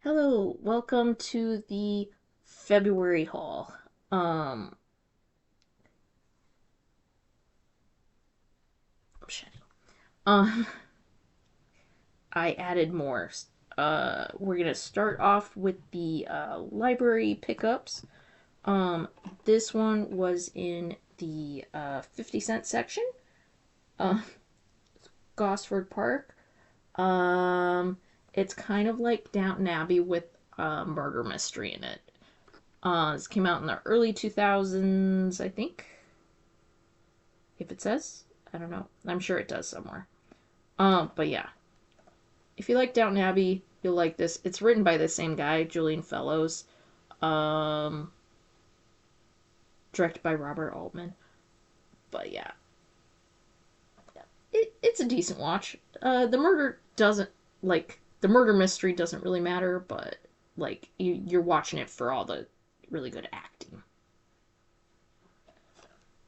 Hello, welcome to the February haul. Um, I'm shedding. Um, I added more. We're gonna start off with the library pickups. Um, this one was in the 50-cent section. Uh, Gosford Park. Um, it's kind of like Downton Abbey with a murder mystery in it. This came out in the early 2000s, I think. If it says, I don't know. I'm sure it does somewhere. But yeah, if you like Downton Abbey, you'll like this. It's written by the same guy, Julian Fellows. Um, Directed by Robert Altman. But yeah, it's a decent watch. The murder mystery doesn't really matter, but like you're watching it for all the really good acting.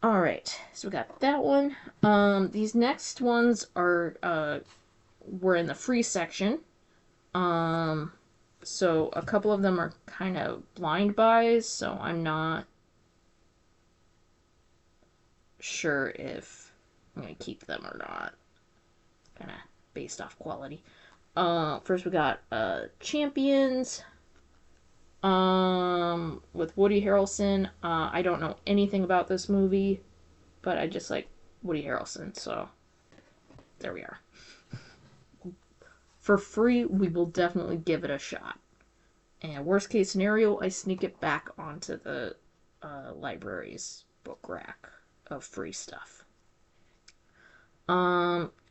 All right, so we got that one. These next ones are were in the free section. Um, so a couple of them are kind of blind buys, so I'm not sure if I'm gonna keep them or not. Kind of based off quality. First we got Champions. With Woody Harrelson. I don't know anything about this movie, but I just like Woody Harrelson, so there we are. For free, we will definitely give it a shot. And worst case scenario, I sneak it back onto the library's book rack of free stuff.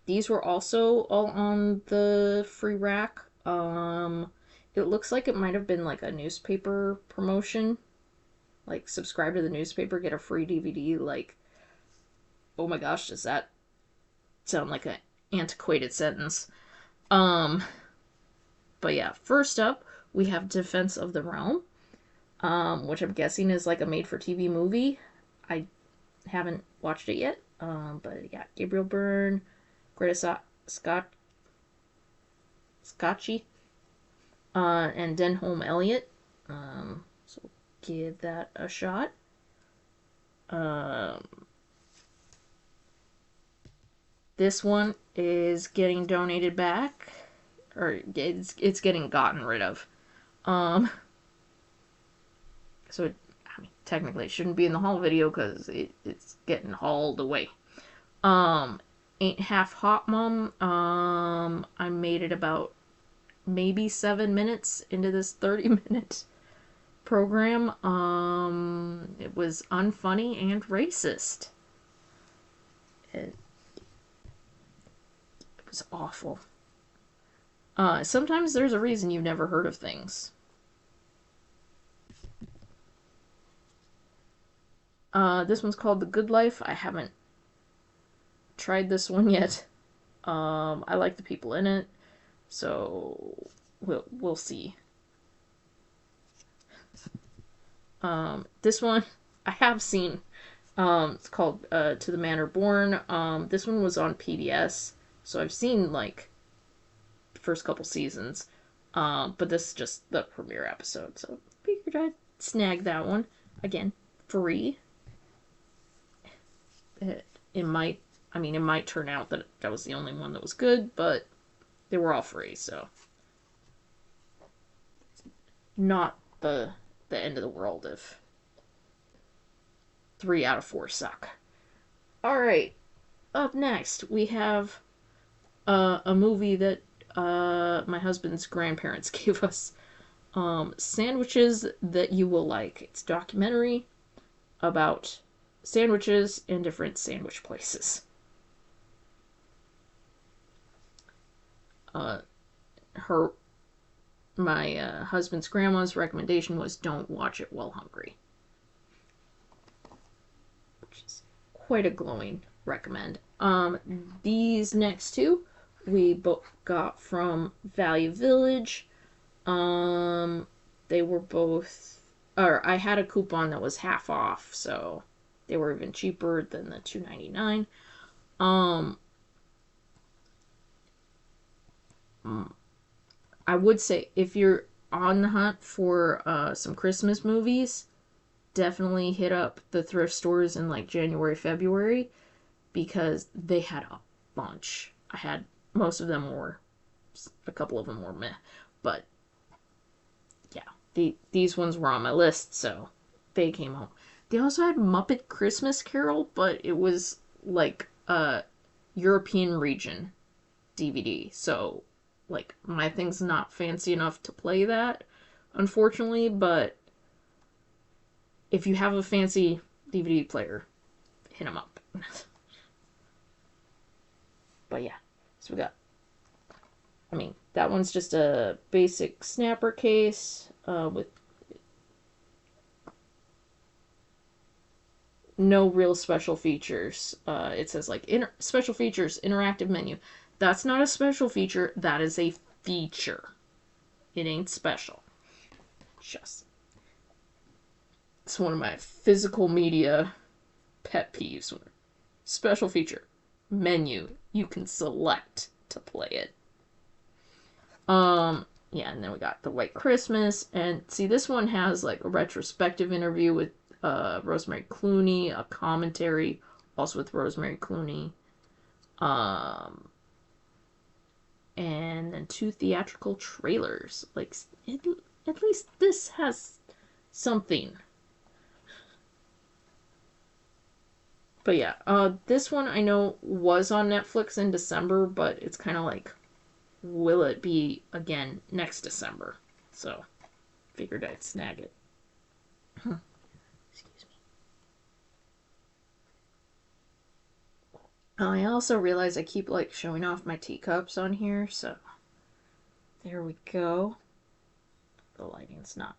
These were also all on the free rack. It looks like it might have been like a newspaper promotion. Like, subscribe to the newspaper, get a free DVD. Like, oh my gosh, does that sound like an antiquated sentence? Um, but yeah, first up, we have Defense of the Realm, which I'm guessing is like a made-for-TV movie. I haven't watched it yet, but yeah, Gabriel Byrne, Greta Scotchy, and Denholm Elliott. So give that a shot. Um, this one is getting donated back, or it's getting gotten rid of. Um, so I mean, technically it shouldn't be in the haul video because it's getting hauled away. Ain't Half Hot Mom. I made it about maybe 7 minutes into this 30-minute program. It was unfunny and racist. It, it was awful. Sometimes there's a reason you've never heard of things. This one's called The Good Life. I haven't tried this one yet. I like the people in it, so we'll see. This one I have seen. It's called To the Manor Born. This one was on PBS, so I've seen like the first couple seasons. But this is just the premiere episode, so figured I'd snag that one again, free. It might, I mean, it might turn out that that was the only one that was good, but they were all free, so not the end of the world if 3 out of 4 suck. All right, up next we have a movie that my husband's grandparents gave us. Sandwiches That You Will Like. It's a documentary about sandwiches in different sandwich places. Uh, her my husband's grandma's recommendation was don't watch it while hungry, which is quite a glowing recommend. These next two we both got from Value Village. They were both, or I had a coupon that was half off, so they were even cheaper than the $2.99. Um, I would say if you're on the hunt for some Christmas movies, definitely hit up the thrift stores in like January, February, because they had a bunch. I had most of them were, a couple of them were meh, but yeah, these ones were on my list, so they came home. They also had Muppet Christmas Carol, but it was like a European region DVD, so like my thing's not fancy enough to play that, unfortunately, but if you have a fancy DVD player, hit them up. But yeah, so we got, I mean, that one's just a basic snapper case with no real special features. It says like special features, interactive menu. That's not a special feature, that is a feature. It ain't special. Just. It's one of my physical media pet peeves. Special feature. Menu. You can select to play it. Yeah, and then we got the White Christmas, and see, this one has like a retrospective interview with Rosemary Clooney, a commentary also with Rosemary Clooney, um, and then 2 theatrical trailers. Like, at least this has something. But yeah, this one I know was on Netflix in December, but it's kind of like, will it be again next December? So, figured I'd snag it. Excuse me. I also realize I keep like showing off my teacups on here, so there we go. The lighting's not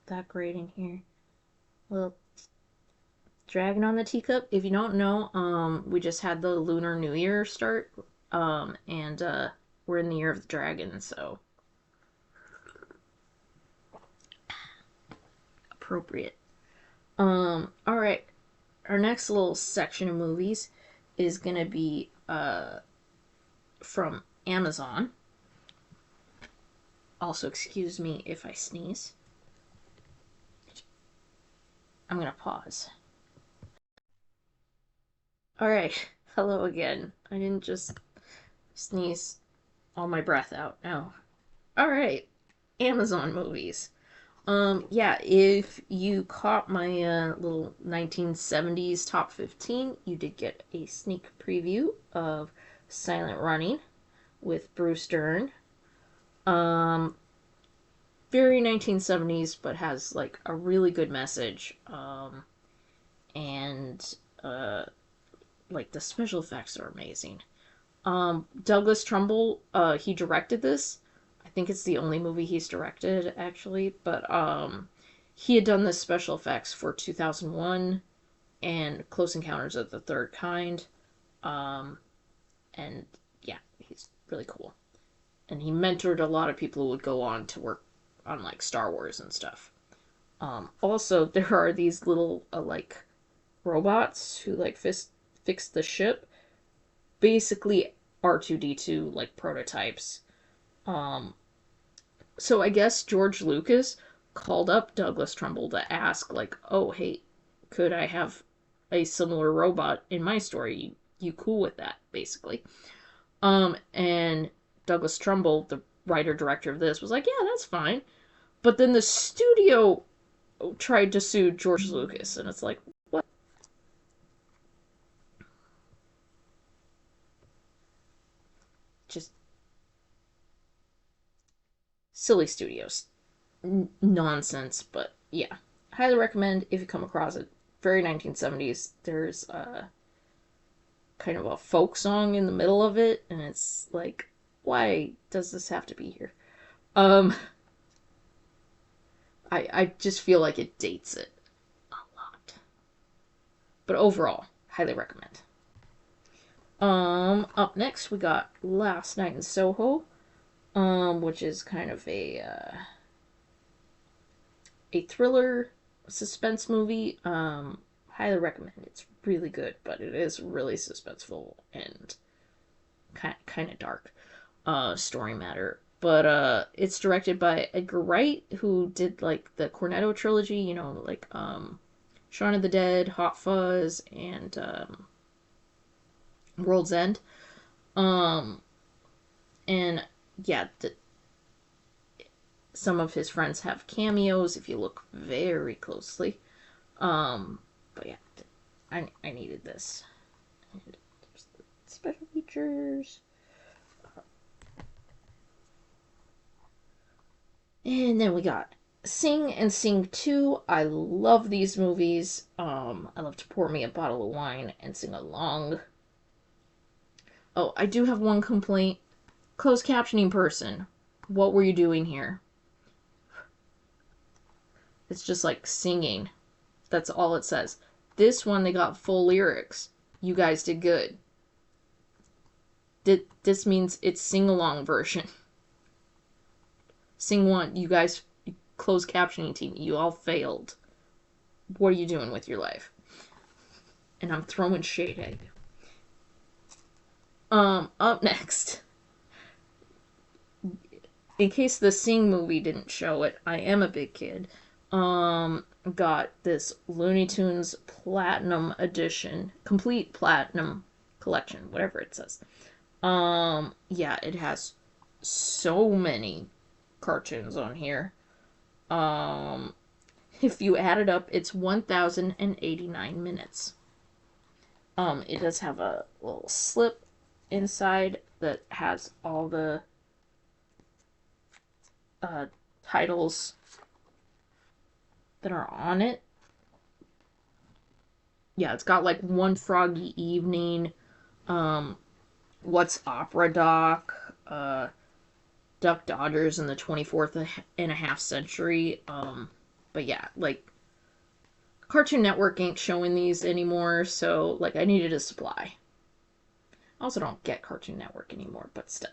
that great in here. Well, dragging on the teacup. If you don't know, we just had the Lunar New Year start, and we're in the year of the dragon, so appropriate. All right. Our next little section of movies is gonna be from Amazon. Also, excuse me if I sneeze. I'm gonna pause. All right. Hello again. I didn't just sneeze all my breath out. No. All right. Amazon movies. Yeah, if you caught my little 1970s top 15, you did get a sneak preview of Silent Running with Bruce Dern. Um, Very 1970s, but has like a really good message. And like the special effects are amazing. Douglas Trumbull, he directed this. I think it's the only movie he's directed, actually. But he had done the special effects for 2001 and Close Encounters of the Third Kind. Um, and yeah, he's really cool. And he mentored a lot of people who would go on to work on like Star Wars and stuff. Also, there are these little like robots who like fix the ship. Basically, R2D2 like prototypes. Um, so I guess George Lucas called up Douglas Trumbull to ask, like, oh, hey, could I have a similar robot in my story? You cool with that, basically? And Douglas Trumbull, the writer director of this, was like, yeah, that's fine. But then the studio tried to sue George Lucas, and it's like, what? Just silly studios. Nonsense, but yeah. Highly recommend if you come across it. Very 1970s. There's kind of a folk song in the middle of it, and it's like, why does this have to be here? Um, I just feel like it dates it a lot. But overall, highly recommend. Up next we got Last Night in Soho, which is kind of a thriller suspense movie. Highly recommend. It's really good, but it is really suspenseful and kind of dark story matter. but it's directed by Edgar Wright, who did like the Cornetto trilogy, you know, like Shaun of the Dead, Hot Fuzz, and World's End. Um, and yeah, some of his friends have cameos if you look very closely. But yeah, I needed this. And special features. And then we got Sing and Sing 2. I love these movies. I love to pour me a bottle of wine and sing along. Oh, I do have one complaint. Closed captioning person, what were you doing here? It's just like singing. That's all it says. This one, they got full lyrics. You guys did good. This means it's sing-along version. Sing 1, you guys, closed captioning team, you all failed. What are you doing with your life? And I'm throwing shade at you. Up next. In case the Sing movie didn't show it, I am a big kid. Got this Looney Tunes Platinum Edition, complete Platinum collection, whatever it says. Yeah, it has so many cartoons on here. If you add it up, it's 1,089 minutes. It does have a little slip inside that has all the titles that are on it. Yeah, it's got like One Froggy Evening, What's Opera Doc, Duck Dodgers in the 24th and a half century. But yeah, like Cartoon Network ain't showing these anymore, so like I needed a supply. I also don't get Cartoon Network anymore, but still.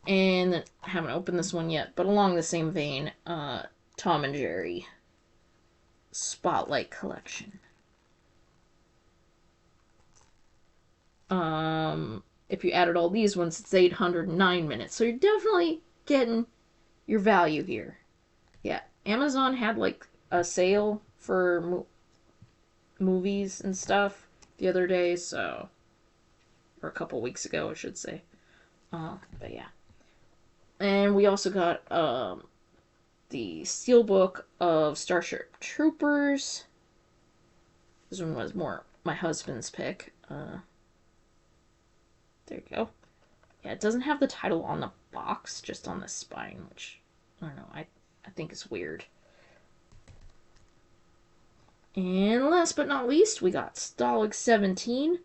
And I haven't opened this one yet, but along the same vein, Tom and Jerry Spotlight Collection. If you added all these ones, it's 809 minutes. So you're definitely getting your value here. Yeah, Amazon had like a sale for movies and stuff the other day, so, or a couple weeks ago, I should say. But yeah. And we also got the Steelbook of Starship Troopers. This one was more my husband's pick. There you go. Yeah, it doesn't have the title on the box, just on the spine, which, I don't know, I think is weird. And last but not least, we got Stalag 17.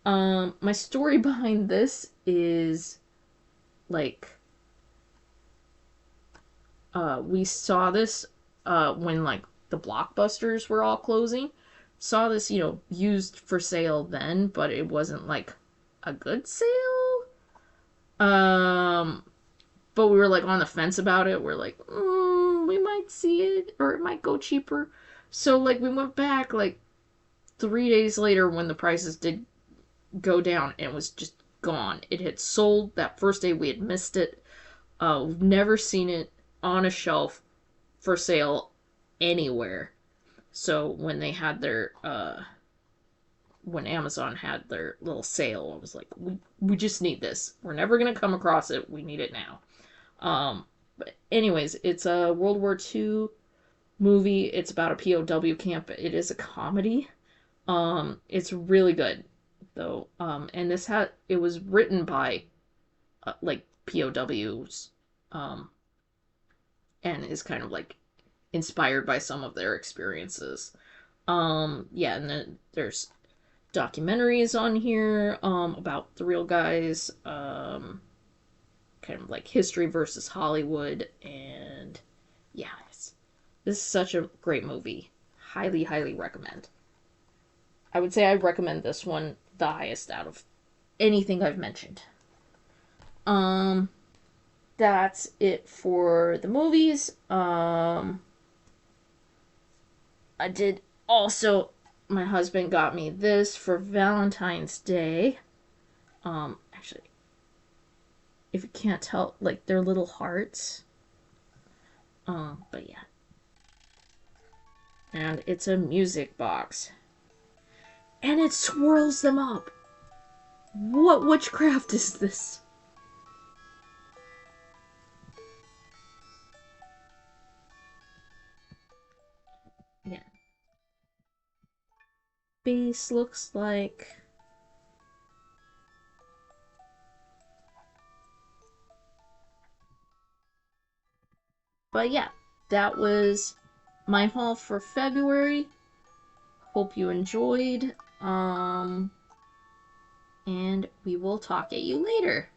My story behind this is, like, we saw this when like the blockbusters were all closing. Saw this, you know, used for sale then, but it wasn't like a good sale. But we were like on the fence about it. We're like, we might see it, or it might go cheaper. So like we went back like 3 days later when the prices did go down, and it was just gone. It had sold that first day. We had missed it. We've never seen it on a shelf for sale anywhere. So when they had their when Amazon had their little sale, I was like, we just need this. We're never gonna come across it. We need it now. But anyways, it's a World War II movie. It's about a POW camp. It is a comedy. It's really good though. And it was written by like POWs. And is kind of like inspired by some of their experiences. Yeah, and then there's documentaries on here about the real guys, kind of like history versus Hollywood, and yeah, this is such a great movie. Highly, highly recommend. I would say I recommend this one the highest out of anything I've mentioned. That's it for the movies. I did also, my husband got me this for Valentine's Day. Actually, If you can't tell, like they're little hearts. But yeah. And it's a music box. And it swirls them up. What witchcraft is this? Yeah. Base looks like... But yeah, that was my haul for February. Hope you enjoyed. And we will talk at you later.